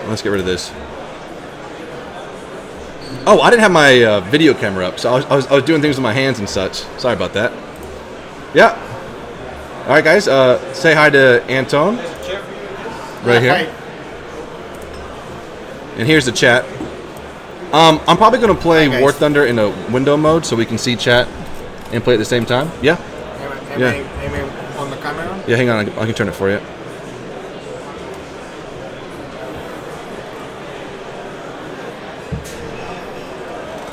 let's get rid of this. Oh, I didn't have my video camera up, so I was doing things with my hands and such. Sorry about that. Yeah. All right, guys. Say hi to Anton. Right here. Hi. And here's the chat. I'm probably going to play War Thunder in a window mode so we can see chat and play at the same time. Yeah? Am I on the camera? Yeah, hang on. I can turn it for you.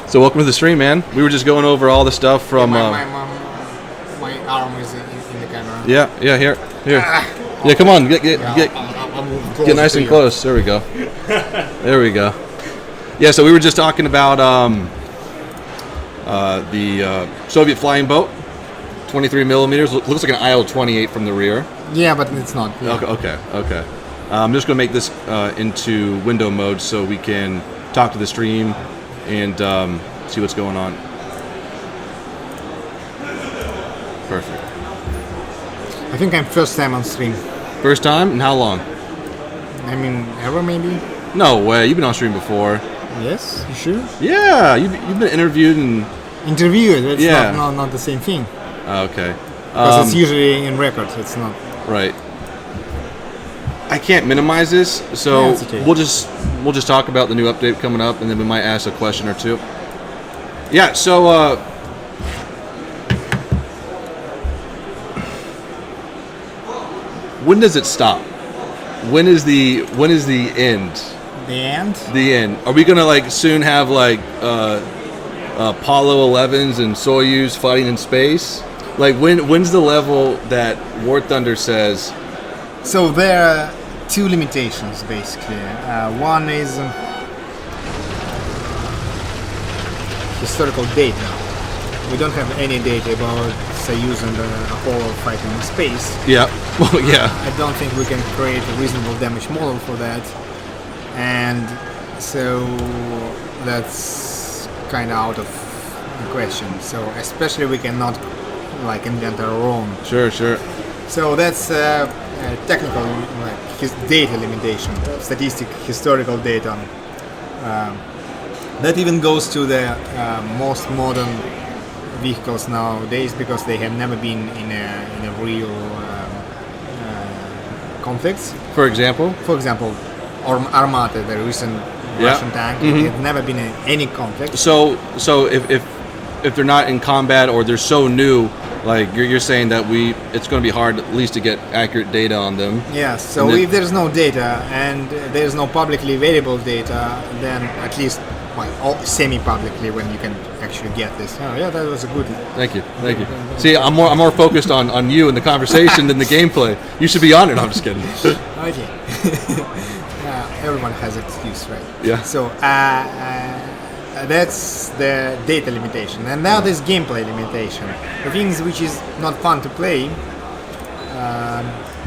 So welcome to the stream, man. We were just going over all the stuff from... my arm is in the camera. Yeah, here. Yeah, come on. Get nice and close. There we go. There we go. Yeah, so we were just talking about the Soviet flying boat, 23 millimeters. Looks like an IL-28 from the rear. Yeah, but it's not. Yeah. Okay. I'm just going to make this into window mode so we can talk to the stream and see what's going on. Perfect. I think I'm first time on stream. First time? And how long? I mean, ever maybe? No way. You've been on stream before. Yes, you sure? Yeah, you've been interviewed and... Interviewed? It's not the same thing. Okay. Because it's usually in record, it's not... Right. I can't minimize this, so okay. we'll just talk about the new update coming up, and then we might ask a question or two. Yeah, so... when does it stop? When is the end? The end? The end. Are we gonna soon have Apollo 11s and Soyuz fighting in space? When's the level that War Thunder says? So there are two limitations basically. One is historical data. We don't have any data about Soyuz and Apollo fighting in space. Yeah. Well, yeah. I don't think we can create a reasonable damage model for that. And so that's kind of out of the question. So especially we cannot invent our own. Sure. So that's technical data limitation, historical data. That even goes to the most modern vehicles nowadays because they have never been in a real conflicts. For example, Armata, the recent Russian tank, it had never been in any conflict. So if they're not in combat or they're so new, you're saying that it's going to be hard at least to get accurate data on them. Yeah. So if there's no data and there's no publicly available data, then at least semi-publicly when you can actually get this. Oh yeah, that was a good. Thank you. See, I'm more focused on you and the conversation than the gameplay. You should be on it. I'm just kidding. Okay. Everyone has excuse, right? Yeah. So that's the data limitation, and now there's gameplay limitation. The things which is not fun to play.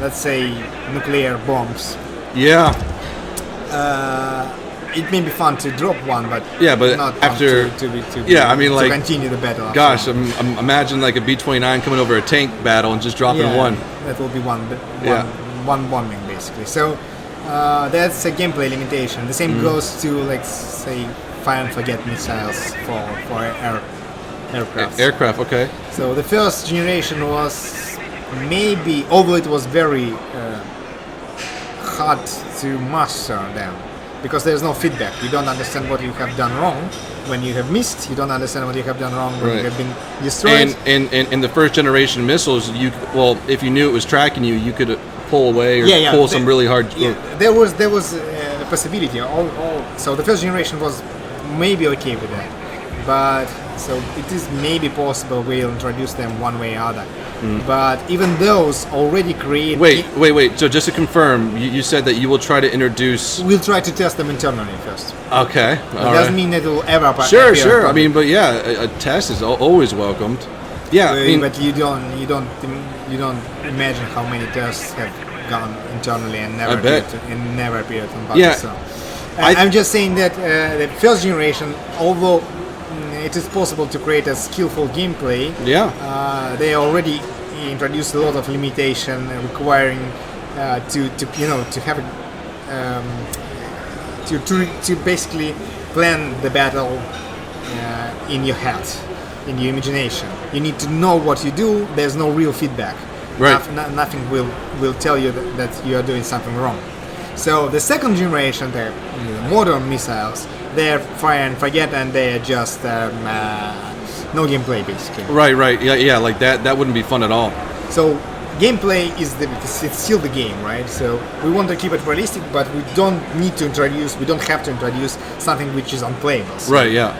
Let's say nuclear bombs. Yeah. It may be fun to drop one, but not after to continue the battle. Gosh, imagine a B-29 coming over a tank battle and just dropping one. That will be one bombing basically. So that's a gameplay limitation. The same goes to say fire and forget missiles for aircraft. Aircraft, okay. So the first generation was maybe, although it was very hard to master them. Because there's no feedback. You don't understand what you have done wrong. When you have missed, you don't understand what you have done wrong when you have been destroyed. And in the first generation missiles, if you knew it was tracking you, you could pull away or pull some really hard. Yeah, there was a possibility. So the first generation was maybe okay with that, but so it is maybe possible we'll introduce them one way or other. But even those already create... Wait. So just to confirm, you said that you will try to introduce... We'll try to test them internally first. Okay. It doesn't mean that it will ever appear. Sure. I mean, but yeah, a test is always welcomed. Yeah. But you don't imagine how many tests have gone internally and never appeared on bugs. Yeah. So. I'm just saying that the first generation, although it is possible to create a skillful gameplay. They already introduced a lot of limitation requiring to have to basically plan the battle in your head, in your imagination. You need to know what you do. There's no real feedback. Right. Nothing will tell you that you are doing something wrong. So the second generation, the modern missiles, they're fire and forget, and they're just no gameplay basically. Right. Yeah. Like that wouldn't be fun at all. So gameplay it's still the game, right? So we want to keep it realistic, but we don't have to introduce something which is unplayable. So. Right. Yeah.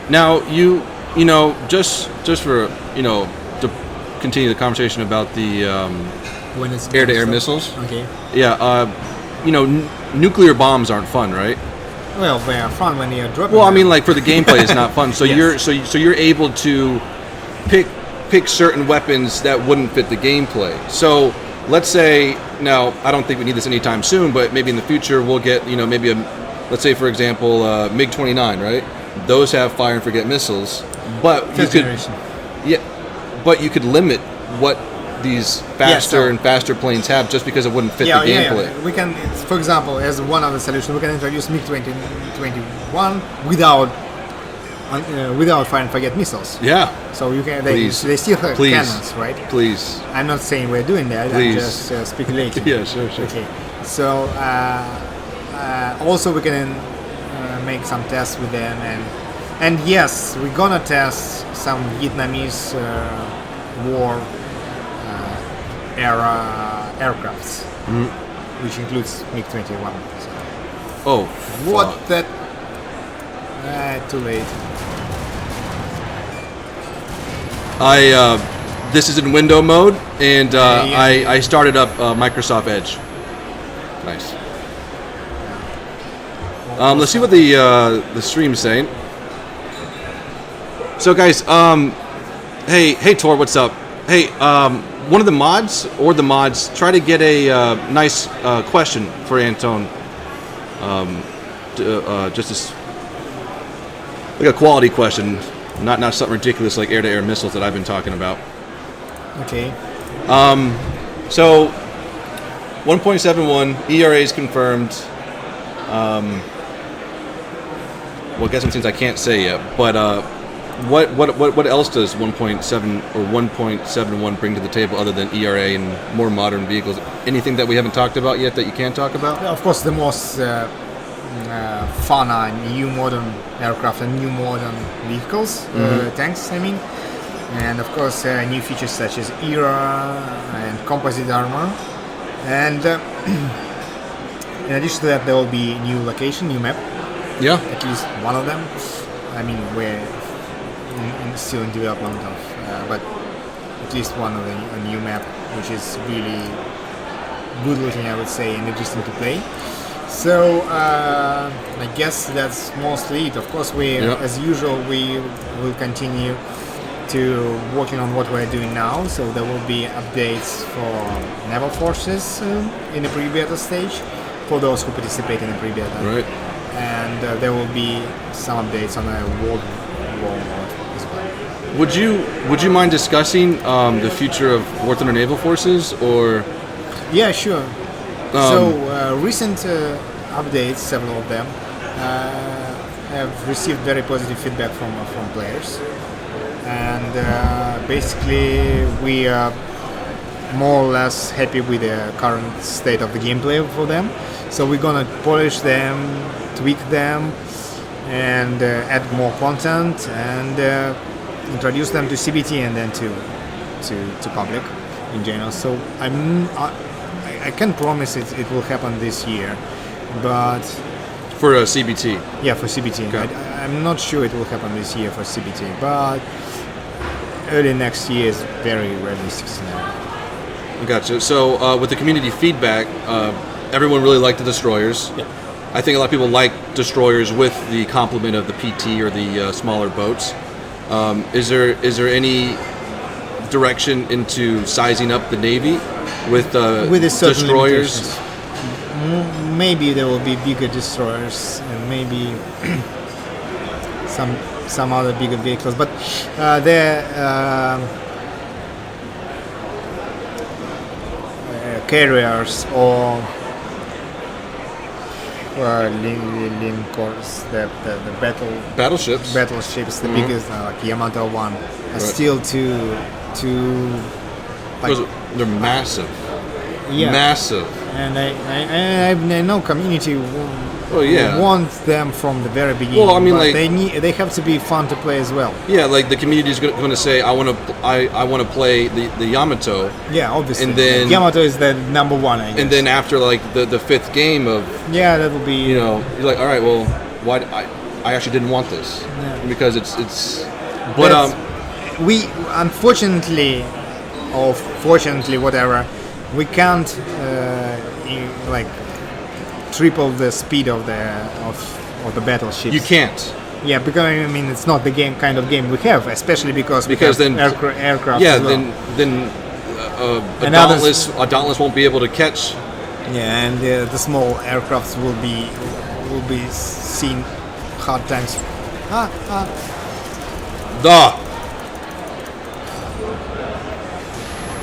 Now you know just for to continue the conversation about the when it's air-to-air missiles. Okay. Yeah. Nuclear bombs aren't fun, right? Well, they are fun when you're dropping. Well, them. I mean, like for the gameplay, it's not fun. So Yes. you're able to pick certain weapons that wouldn't fit the gameplay. So let's say now I don't think we need this anytime soon, but maybe in the future we'll get maybe let's say for example MiG-29, right? Those have fire and forget missiles, but but you could limit what these faster and faster planes have just because it wouldn't fit the gameplay. Yeah. We can, for example, as one of the solutions, we can introduce MiG-21 without fire and forget missiles. Yeah. So you can they still have cannons, right? Please. I'm not saying we're doing that. Please. I'm just speculating. Yeah, sure. Okay. So also we can make some tests with them, and yes, we're gonna test some Vietnamese war era aircrafts, which includes MiG-21. So. Oh, What that? Too late. This is in window mode, and Yeah. I started up Microsoft Edge. Nice. Let's see what the stream's saying. So guys, hey Tor, what's up? Hey, one of the mods try to get a nice question for Anton. Just like a quality question, not something ridiculous like air-to-air missiles that I've been talking about. Okay. So 1.71 e.r.a. is confirmed. Well, I guess some things I can't say yet, but what else does 1.7 or 1.71 bring to the table other than e.r.a. and more modern vehicles? Anything that we haven't talked about yet that you can talk about? Of course, the most fun are new modern aircraft and new modern vehicles, tanks, I mean. And of course, new features such as e.r.a. and Composite Armor. And in addition to that, there will be new location, new map. Yeah. At least one of them. I mean, we're still in development of, but at least one of a new map, which is really good looking, I would say, and interesting to play. So I guess that's mostly it. Of course, as usual, we will continue to working on what we're doing now. So there will be updates for naval forces in the pre-beta stage for those who participate in the pre-beta. Right. And there will be some updates on the World War as well. Would you mind discussing the future of War Thunder Naval Forces, or? Yeah, sure. So recent updates, several of them, have received very positive feedback from players, and basically we are more or less happy with the current state of the gameplay for them. So we're gonna polish them, tweak them, and add more content, and introduce them to CBT and then to public in general. So I can promise it will happen this year, but For CBT? Yeah, for CBT. Okay. I'm not sure it will happen this year for CBT, but early next year is very realistic scenario. Gotcha. So with the community feedback, everyone really liked the destroyers. Yeah. I think a lot of people like destroyers with the complement of the PT or the smaller boats. Is there any direction into sizing up the Navy with destroyers? Maybe there will be bigger destroyers and maybe some other bigger vehicles, but carriers or linkers, the battleships, the biggest, like Yamato one, are still too like, they're massive. Yeah. Massive. And I know community want them from the very beginning. Well, I mean, but like they have to be fun to play as well. Yeah, like the community is going to say, I want to play the Yamato. Yeah, obviously. And then Yamato is the number one, I guess. And then after like the fifth game of that will be you're like, all right, well, why I actually didn't want this because it's but we unfortunately or fortunately whatever. We can't like triple the speed of the battleships. You can't. Yeah, because I mean it's not the kind of game we have, especially because then aircraft. Yeah, as well. then a Dauntless won't be able to catch. Yeah, and the small aircrafts will be seen hard times.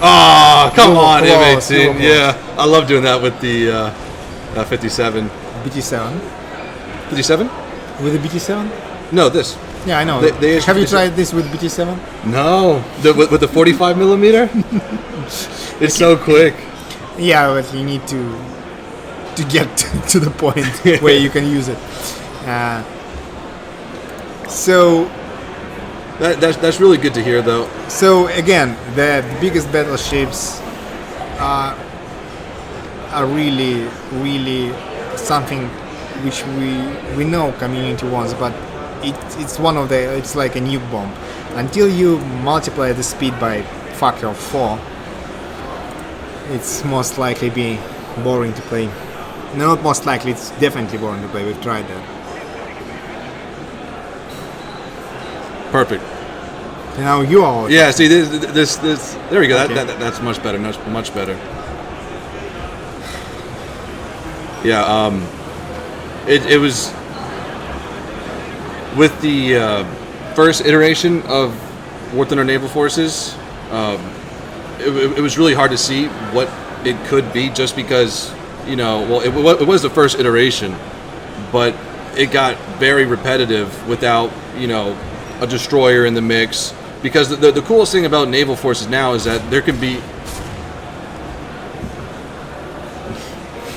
Oh, come on, M18. Yeah, I love doing that with the 57. BT7? 57? With the BT7? No, this. Yeah, I know. Have you tried this with BT7? No. With the 45 millimeter? It's so quick. Yeah, but you need to get to the point where you can use it. So... That's really good to hear, though. So again, the biggest battleships are really, really something which we know community wants, but it's it's like a nuke bomb. Until you multiply the speed by factor of 4, it's most likely be boring to play. No, not most likely, it's definitely boring to play. We've tried that. Perfect. Now you are. Yeah. See this. There we go. Okay. That's much better. Much better. Yeah. It was with the first iteration of War Thunder Naval Forces. It was really hard to see what it could be, just because it was the first iteration, but it got very repetitive without a destroyer in the mix. Because the coolest thing about naval forces now is that there could be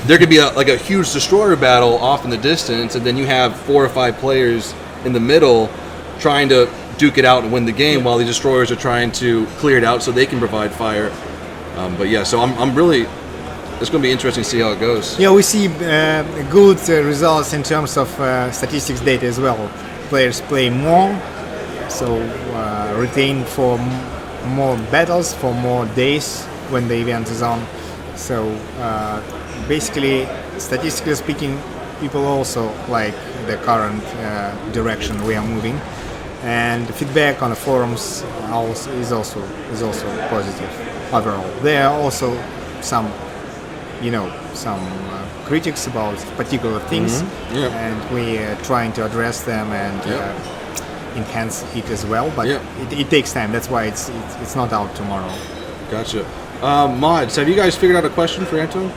a huge destroyer battle off in the distance, and then you have 4 or 5 players in the middle trying to duke it out and win the game, while the destroyers are trying to clear it out so they can provide fire. But yeah, so I'm really. It's going to be interesting to see how it goes. Yeah, we see good results in terms of statistics data as well. Players play more. So retain for more battles, for more days when the event is on. So basically, statistically speaking, people also like the current direction we are moving, and the feedback on the forums is also positive overall. There are also some critics about particular things, and we are trying to address them and. Enhance it as well, but it takes time. That's why it's not out tomorrow. Gotcha. Mods, have you guys figured out a question for Anton?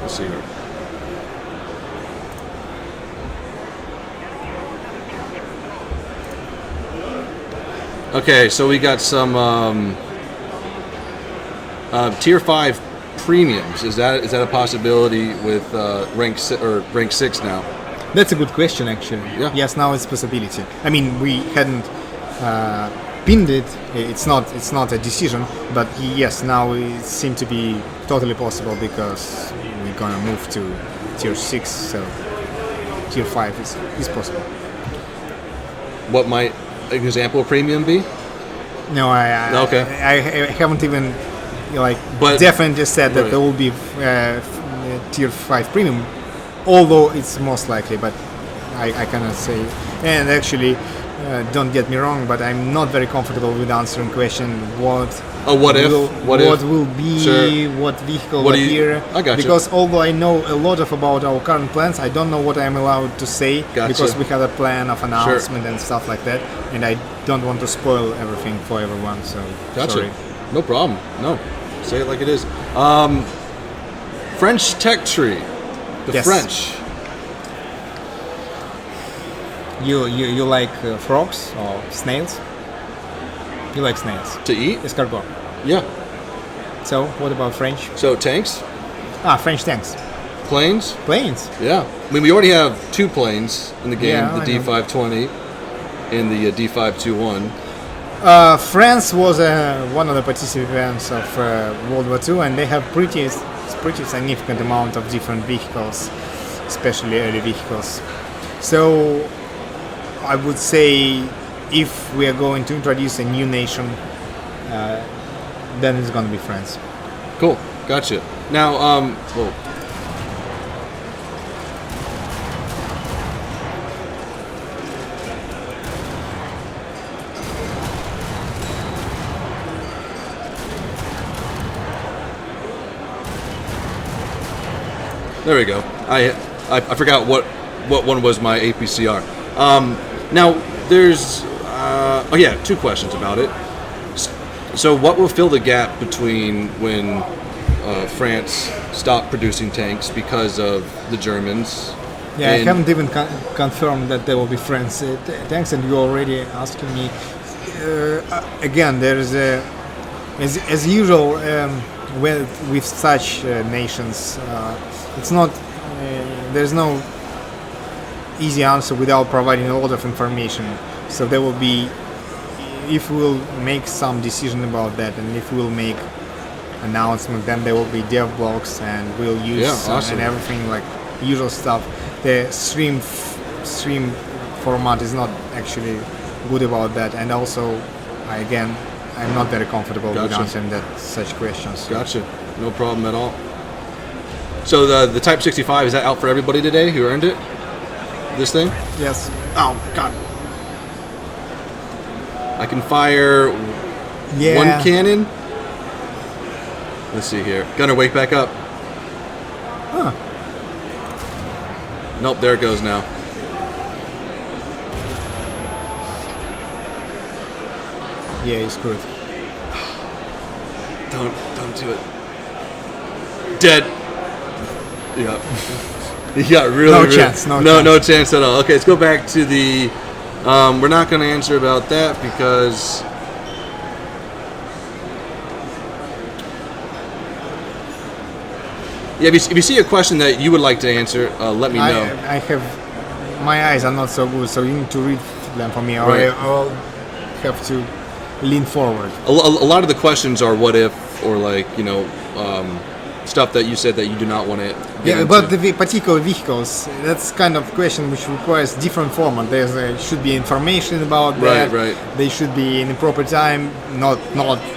Let's see here. Okay, so we got some tier 5 premiums. Is that a possibility with rank 6 now? That's a good question, actually. Yeah. Yes, now it's a possibility. I mean, we hadn't pinned it. It's not a decision, but yes, now it seems to be totally possible because we're gonna move to tier 6, so tier 5 is possible. What might an example of premium be? No, I haven't even but definitely said that there will be tier 5 premium. Although it's most likely, but I cannot say. And actually, don't get me wrong, but I'm not very comfortable with answering question what will be, what vehicle, what year. I got you. Because although I know a lot about our current plans, I don't know what I'm allowed to say, because we have a plan of announcement and stuff like that, and I don't want to spoil everything for everyone. So sorry. No problem. No, say it like it is. French tech tree. The Yes. French. You like frogs or snails? You like snails. To eat? Escargot. Yeah. So, what about French? So tanks, French tanks. planes. Planes. Yeah. I mean, we already have 2 planes in the game: Yeah, the I know. D520 and the D521. France was one of the participants of World War II, and they have pretty significant amount of different vehicles, especially early vehicles. So I would say if we are going to introduce a new nation, then it's going to be France. Cool. Gotcha. Now, whoa. There we go. I forgot what one was my APCR. Now there's 2 questions about it. So what will fill the gap between when France stopped producing tanks because of the Germans? Yeah, I haven't even confirmed that there will be France tanks, and you're already asking me. Again, there is as usual with such nations. It's not. There's no easy answer without providing a lot of information. So there will be, if we'll make some decision about that, and if we'll make announcement, then there will be dev blogs, and we'll use awesome. and everything like usual stuff. The stream format is not actually good about that, and also, I'm not very comfortable with answering such questions. Gotcha. No problem at all. So the Type 65, is that out for everybody today who earned it? This thing? Yes. Oh, God. I can fire 1 cannon. Let's see here. Gunner, wake back up. Huh. Nope, there it goes now. Yeah, he's screwed. Don't do it. Dead. Yeah. He got No chance. No chance at all. Okay, let's go back to the. We're not going to answer about that because. Yeah, if you see a question that you would like to answer, let me know. I have. My eyes are not so good, so you need to read them for me, or Right. I'll have to lean forward. A lot of the questions are what if, or like, stuff that you said that you do not want to get into. But the particular vehicles, that's kind of question which requires different format. There should be information about that. Right. They should be in the proper time, not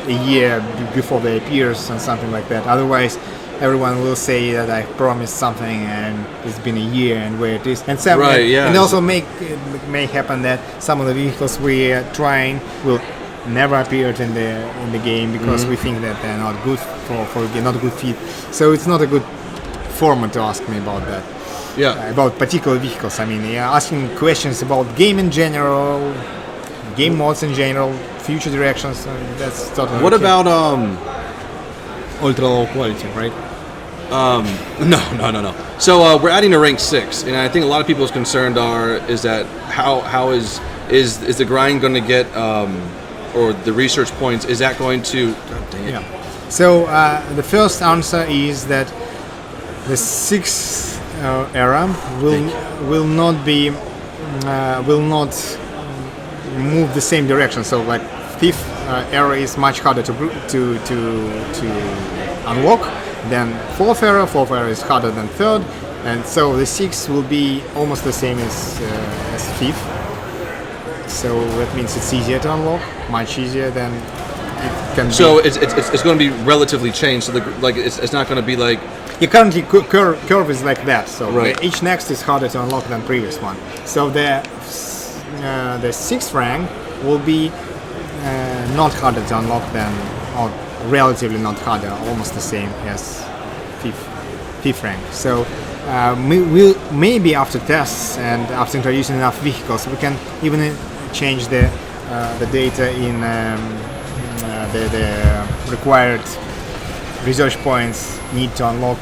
a year before they appears and something like that. Otherwise, everyone will say that I promised something and it's been a year and where it is. And some, and also it may happen that some of the vehicles we are trying will never appeared in the game because we think that they're not good for not a good fit. So it's not a good format to ask me about that. Yeah. About particular vehicles. I mean, asking questions about game in general, game modes in general, future directions. That's totally. What about ultra low quality, right? No. So we're adding a rank 6, and I think a lot of people's concerned is that how is the grind going to get or the research points, is that going to... God dang it. Yeah. So the first answer is that the 6th era will not move the same direction. So like 5th era is much harder to unlock than 4th era is harder than 3rd, and so the 6th will be almost the same as 5th. So that means it's easier to unlock, much easier than it can be. So it's going to be relatively changed. So it's not going to be like. Currently curve is like that. So right. Each next is harder to unlock than previous one. So the 6th rank will be not harder to unlock than, or relatively not harder, almost the same as 5th rank. So. We'll maybe after tests and after introducing enough vehicles, we can even change the data in the required research points need to unlock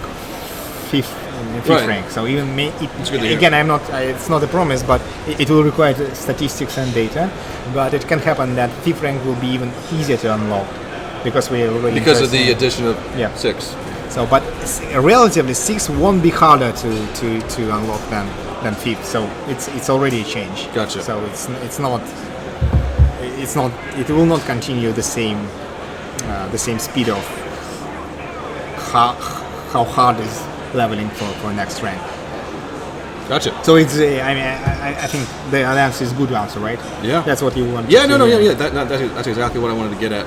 fifth Right. rank. So even It's good to hear. again, it's not a promise, but it will require statistics and data. But it can happen that fifth rank will be even easier to unlock because we already Because of the addition of Yeah. 6. So, but relatively, 6 won't be harder to unlock than fifth. So it's already a change. Gotcha. So it will not continue the same speed of how hard is leveling for next rank. Gotcha. So it's I think the answer is good answer, right? Yeah. That's what you want. Yeah, to no, hear. yeah. That's exactly what I wanted to get at.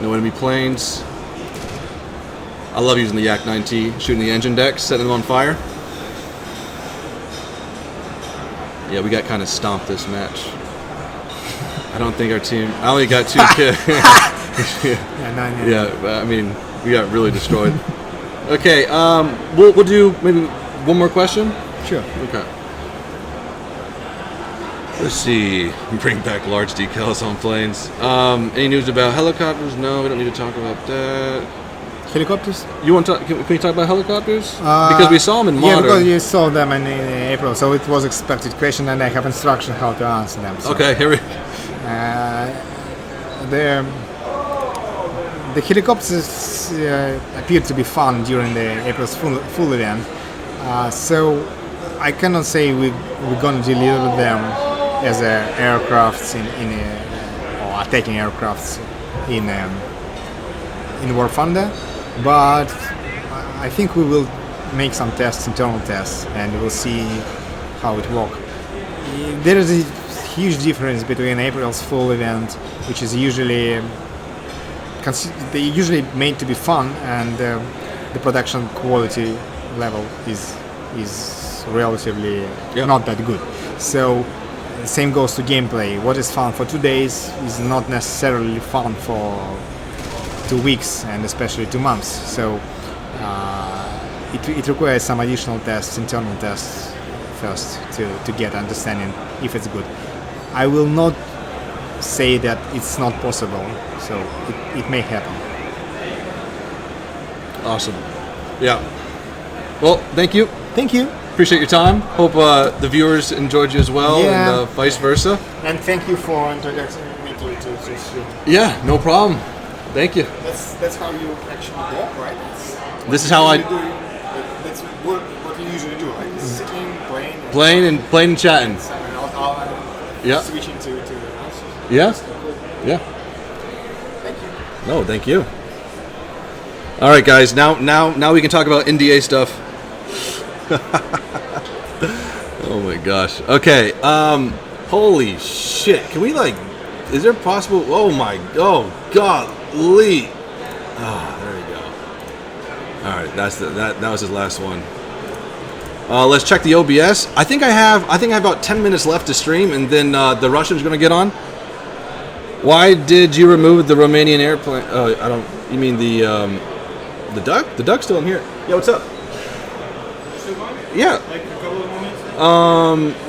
No enemy planes. I love using the Yak 9T, shooting the engine decks, setting them on fire. Yeah, we got kind of stomped this match. I don't think our team. I only got 2 kills. Yeah, I mean, we got really destroyed. Okay, we'll do maybe one more question. Sure. Okay. Let's see. Bring back large decals on planes. Any news about helicopters? No, we don't need to talk about that. Helicopters? You want to? Can we talk about helicopters? Because we saw them in Yeah, modern. because you saw them in April, so it was expected question, and I have instruction how to answer them. So. Okay, here we. The helicopters appeared to be fun during the April's full event, so I cannot say we're going to deliver them as aircrafts or attacking aircrafts in War Thunder, but I think we will make some tests, internal tests, and we'll see how it works. There is a huge difference between April's full event, which is usually made to be fun, and the production quality level is relatively not that good. So same goes to gameplay. What is fun for 2 days is not necessarily fun for 2 weeks, and especially 2 months. So it requires some additional tests, internal tests first to get understanding if it's good. I will not say that it's not possible, so it may happen. Awesome. Yeah. Well, thank you. Thank you. Appreciate your time. Hope the viewers enjoyed you as well, Yeah. and vice versa. And thank you for introducing me to stream. Yeah, no problem. Thank you. That's how you actually walk, right? This is how I That's what you usually do, right? Sitting, playing and chatting. Yeah. Switching to Yeah. Yeah. Thank you. No, thank you. All right, guys. Now we can talk about NDA stuff. Oh my gosh. Okay. Holy shit. Can we is there possible? Oh golly. There we go. All right. That was his last one. Let's check the OBS. I think I have about 10 minutes left to stream, and then the Russian's gonna get on. Why did you remove the Romanian airplane? I don't. You mean the duck? The duck's still in here. Yeah, what's up? Yeah. Like a couple of moments?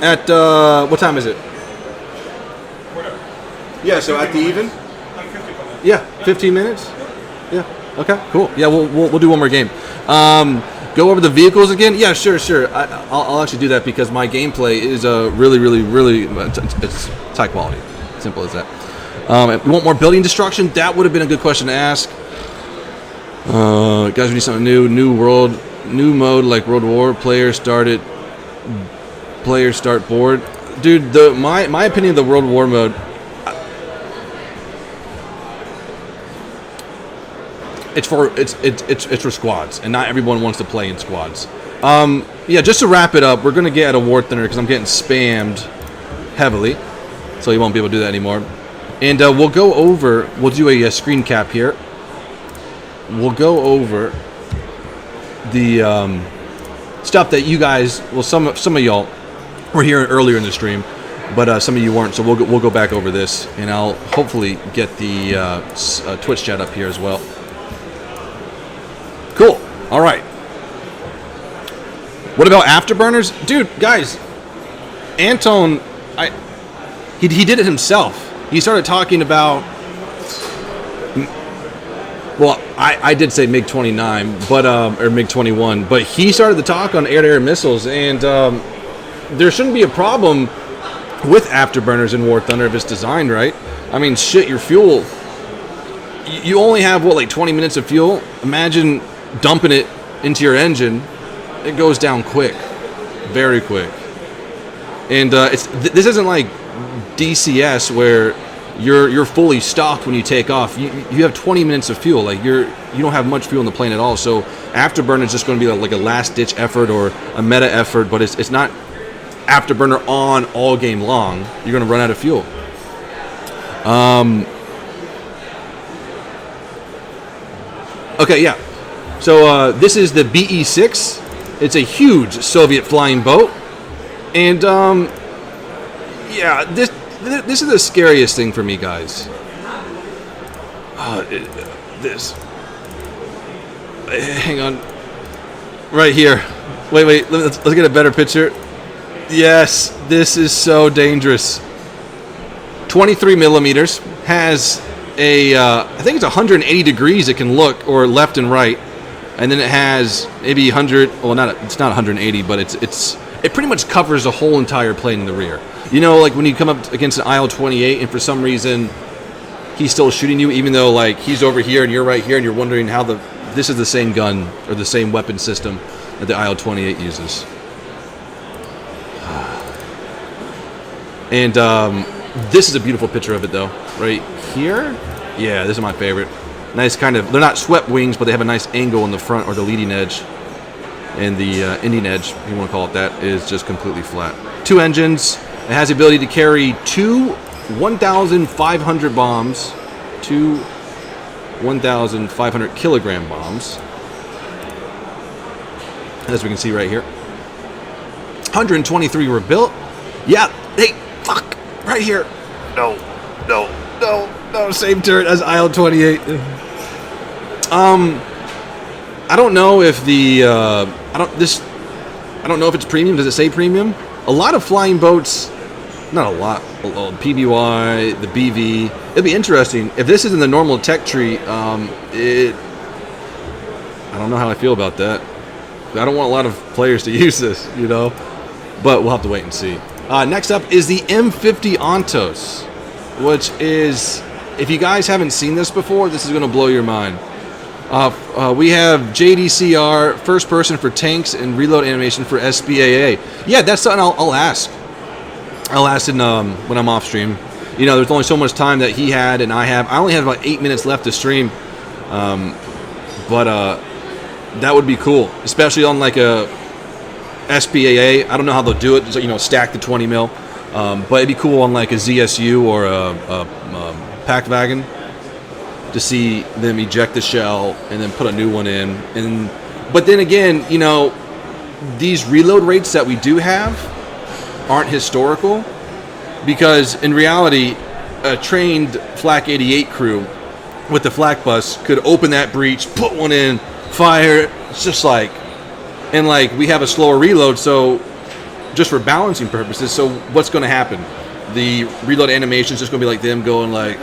At what time is it? Whatever. Yeah. So at the even. Like 50 minutes. Yeah. 15 minutes. Yeah. Okay. Cool. Yeah. We'll do one more game. Go over the vehicles again. Yeah. Sure. I'll actually do that because my gameplay is really it's high quality. Simple as that. If you want more building destruction? That would have been a good question to ask. Guys, we need something new. New mode like World War. Players start board. Dude, my opinion of the World War mode. It's for squads, and not everyone wants to play in squads. Yeah, just to wrap it up, we're gonna get at a War Thunder because I'm getting spammed heavily, so you won't be able to do that anymore. And we'll do a screen cap here. We'll go over the stuff that you guys, well, some of y'all were here earlier in the stream, but some of you weren't. So we'll go back over this, and I'll hopefully get the Twitch chat up here as well. Cool. All right. What about afterburners, dude? Guys, Anton, he did it himself. He started talking about well, I did say MiG-29, but or MiG-21, but he started the talk on air-to-air missiles, and there shouldn't be a problem with afterburners in War Thunder if it's designed right. I mean, shit, your fuel, you only have, what, like 20 minutes of fuel? Imagine dumping it into your engine. It goes down quick, very quick. And this isn't like DCS where you're fully stocked when you take off. You have 20 minutes of fuel. Like you don't have much fuel in the plane at all. So afterburner is just going to be like a last ditch effort or a meta effort, but it's not afterburner on all game long. You're going to run out of fuel. Okay, yeah. So this is the BE-6. It's a huge Soviet flying boat, and yeah, this is the scariest thing for me, guys. This. Hang on. Right here. Wait. Let's get a better picture. Yes, this is so dangerous. 23 millimeters, has a, I think it's 180 degrees it can look, or left and right. And then it has maybe 100, well, it's not 180, but it pretty much covers the whole entire plane in the rear. You know, like when you come up against an IL-28 and for some reason he's still shooting you, even though like he's over here and you're right here and you're wondering how this is the same gun or the same weapon system that the IL-28 uses. And this is a beautiful picture of it though, right here. Yeah, this is my favorite. Nice kind of, they're not swept wings, but they have a nice angle in the front or the leading edge. And the ending edge, if you want to call it that, is just completely flat. 2 engines. It has the ability to carry 2 1,500 bombs, 2 1,500 kilogram bombs, as we can see right here. 123 were built. Yeah, fuck, right here. No, same turret as IL-28. I don't know if the I don't know if it's premium. Does it say premium? A lot of flying boats, not a lot. PBY, the BV. It'd be interesting if this is in the normal tech tree. I don't know how I feel about that. I don't want a lot of players to use this, you know. But we'll have to wait and see. Next up is the M50 Ontos, which is, if you guys haven't seen this before, this is going to blow your mind. We have JDCR, first person for tanks, and reload animation for SBAA. Yeah, that's something I'll ask. I'll ask it when I'm off stream. You know, there's only so much time that he had and I have. I only have about 8 minutes left to stream. But that would be cool, especially on like a SBAA. I don't know how they'll do it, you know, stack the 20 mil. But it'd be cool on like a ZSU or a packed wagon to see them eject the shell and then put a new one in. But then again, you know, these reload rates that we do have aren't historical, because in reality, a trained Flak 88 crew with the flak bus could open that breach, put one in, fire. It's just like, and like we have a slower reload, so just for balancing purposes. So what's going to happen? The reload animation is just going to be like them going like,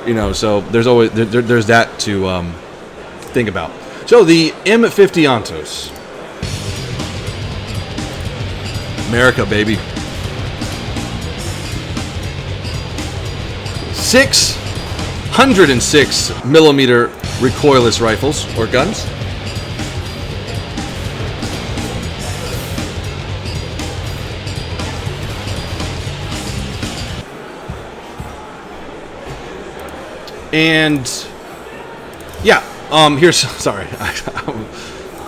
you know. So there's always there's that to think about. So the M50 Ontos, America, baby. 606 millimeter recoilless rifles or guns. And yeah, here's, sorry, I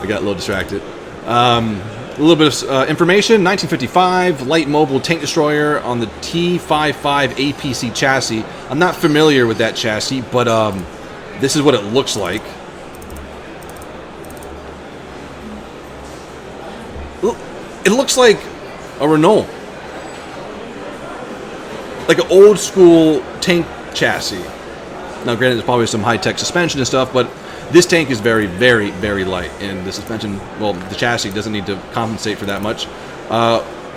got a little distracted. A little bit of information. 1955 light mobile tank destroyer on the T-55 APC chassis. I'm not familiar with that chassis, but this is what it looks like. It looks like a Renault, like an old school tank chassis. Now, granted, there's probably some high-tech suspension and stuff, but this tank is very, very, very light, and the suspension, well, the chassis doesn't need to compensate for that much.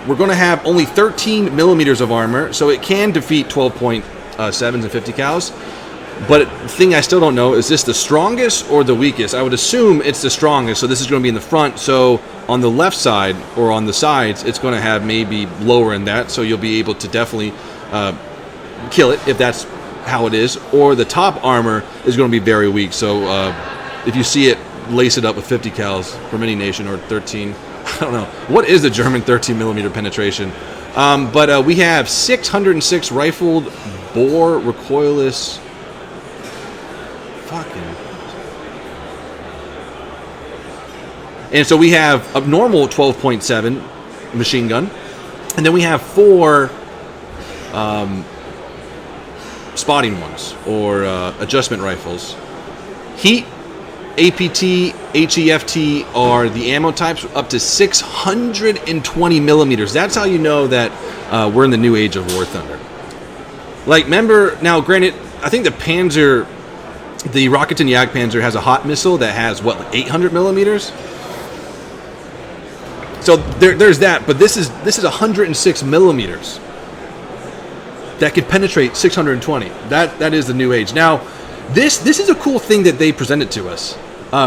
we're going to have only 13 millimeters of armor, so it can defeat 12.7s and 50 cals. But the thing I still don't know, is this the strongest or the weakest? I would assume it's the strongest, so this is going to be in the front. So on the left side or on the sides, it's going to have maybe lower in that, so you'll be able to definitely kill it if that's how it is. Or the top armor is going to be very weak, so if you see it, lace it up with 50 cals from any nation, or 13. I don't know. What is the German 13 millimeter penetration? But we have 606 rifled bore recoilless. Fucking. And so we have a normal 12.7 machine gun, and then we have 4 spotting ones, or adjustment rifles. Heat, APT, HEFT are the ammo types, up to 620 millimeters. That's how you know that we're in the new age of War Thunder. Like, remember, now granted, I think the Panzer, the Raketen Jagdpanzer has a hot missile that has, what, like 800 millimeters? So there's that, but this is 106 millimeters that could penetrate 620. That is the new age. Now, this is a cool thing that they presented to us.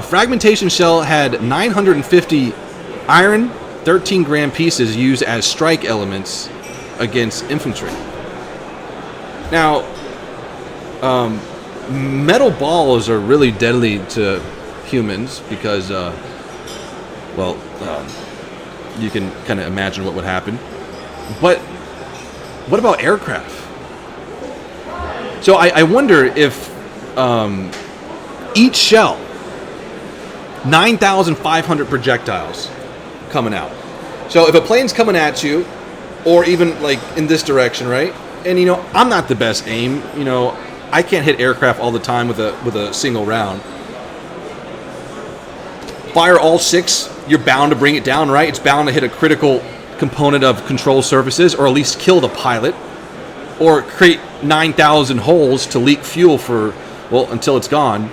Fragmentation shell had 950 iron 13-gram pieces used as strike elements against infantry. Now, metal balls are really deadly to humans because, you can kind of imagine what would happen. But what about aircraft? So I wonder if each shell, 9,500 projectiles coming out. So if a plane's coming at you, or even like in this direction, right? And you know, I'm not the best aim. You know, I can't hit aircraft all the time with a single round. Fire all 6, you're bound to bring it down, right? It's bound to hit a critical component of control surfaces, or at least kill the pilot, or create 9,000 holes to leak fuel for, well, until it's gone.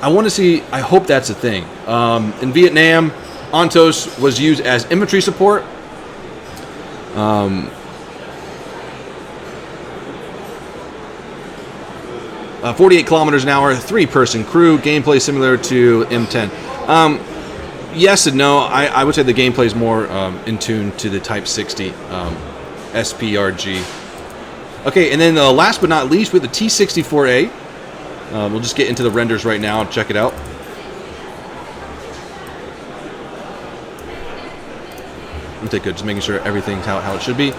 I want to see, I hope that's a thing. In Vietnam, Ontos was used as infantry support. 48 kilometers an hour, 3-person crew, gameplay similar to M10. Yes and no. I would say the gameplay is more in tune to the Type 60 SPRG. Okay, and then last but not least, we have the T-64A. We'll just get into the renders right now and check it out. Okay, good. Just making sure everything's how it should be.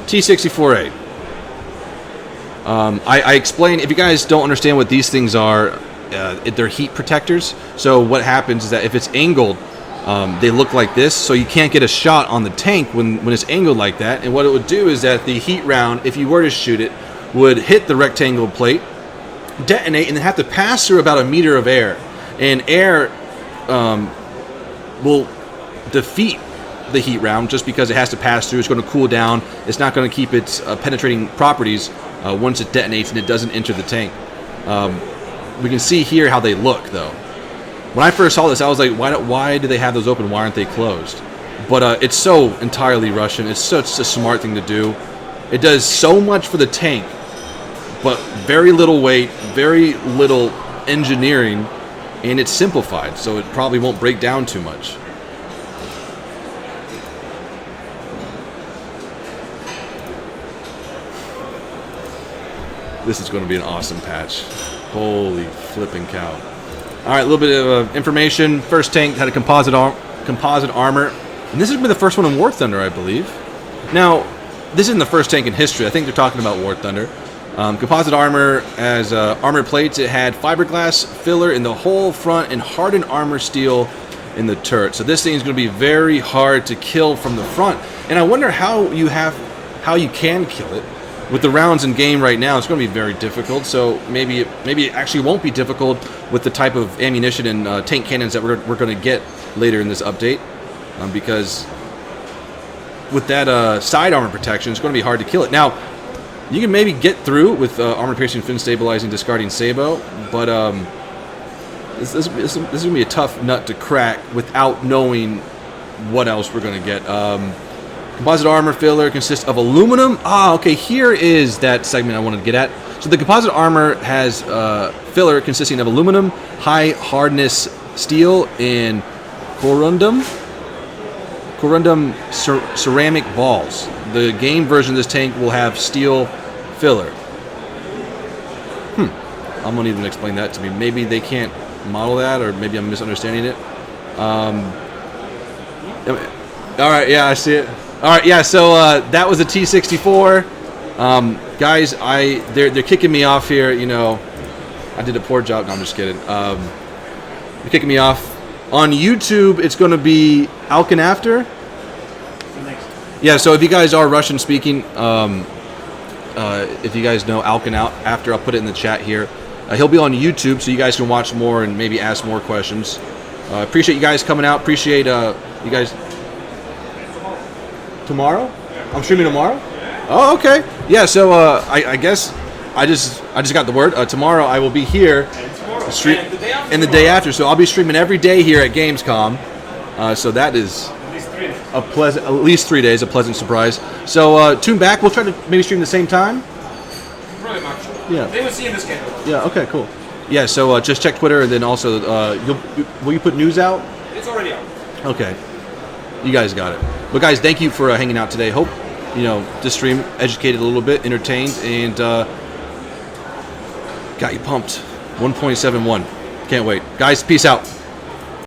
T-64A. I explained, if you guys don't understand what these things are, they're heat protectors. So what happens is that if it's angled, they look like this, so you can't get a shot on the tank when it's angled like that. And what it would do is that the heat round, if you were to shoot it, would hit the rectangle plate, detonate, and then have to pass through about a meter of air. And air will defeat the heat round just because it has to pass through. It's going to cool down. It's not going to keep its penetrating properties once it detonates and it doesn't enter the tank. We can see here how they look, though. When I first saw this, I was like, why do they have those open? Why aren't they closed? But it's so entirely Russian. It's such a smart thing to do. It does so much for the tank, but very little weight, very little engineering, and it's simplified, so it probably won't break down too much. This is going to be an awesome patch. Holy flipping cow. All right, a little bit of information. First tank had a composite armor, and this is going to be the first one in War Thunder, I believe. Now, this isn't the first tank in history. I think they're talking about War Thunder. Composite armor as armor plates. It had fiberglass filler in the whole front and hardened armor steel in the turret. So this thing is going to be very hard to kill from the front. And I wonder how you can kill it. With the rounds in game right now, it's going to be very difficult. So maybe it actually won't be difficult with the type of ammunition and tank cannons that we're going to get later in this update, because with that side armor protection, it's going to be hard to kill it. Now, you can maybe get through with armor piercing, fin stabilizing, discarding sabot, but this is going to be a tough nut to crack without knowing what else we're going to get. Composite armor filler consists of aluminum. Okay, here is that segment I wanted to get at. So the composite armor has filler consisting of aluminum, high hardness steel, and corundum ceramic balls. The game version of this tank will have steel filler. I'm gonna need them to explain that to me. Maybe they can't model that, or maybe I'm misunderstanding it. All right, yeah, I see it. All right, yeah. So that was a T64. Guys, they're kicking me off here. You know, I did a poor job. No, I'm just kidding. They're kicking me off. On YouTube, it's going to be Alkin After. Yeah, so if you guys are Russian speaking, if you guys know Alkin After, I'll put it in the chat here. He'll be on YouTube, so you guys can watch more and maybe ask more questions. Appreciate you guys coming out. Appreciate you guys. Tomorrow? I'm streaming tomorrow? Oh, okay. Yeah, so I guess I just got the word. Tomorrow I will be here. And the day after. So I'll be streaming every day here at Gamescom. So that is at least 3 days, a pleasant surprise. So tune back. We'll try to maybe stream the same time. Pretty much. Yeah. They will see in the schedule. Yeah. Okay. Cool. Yeah. So just check Twitter, and then also will you put news out? It's already out. Okay. You guys got it. But guys, thank you for hanging out today. Hope this stream educated a little bit, entertained, and got you pumped. 1.71. Can't wait. Guys, peace out.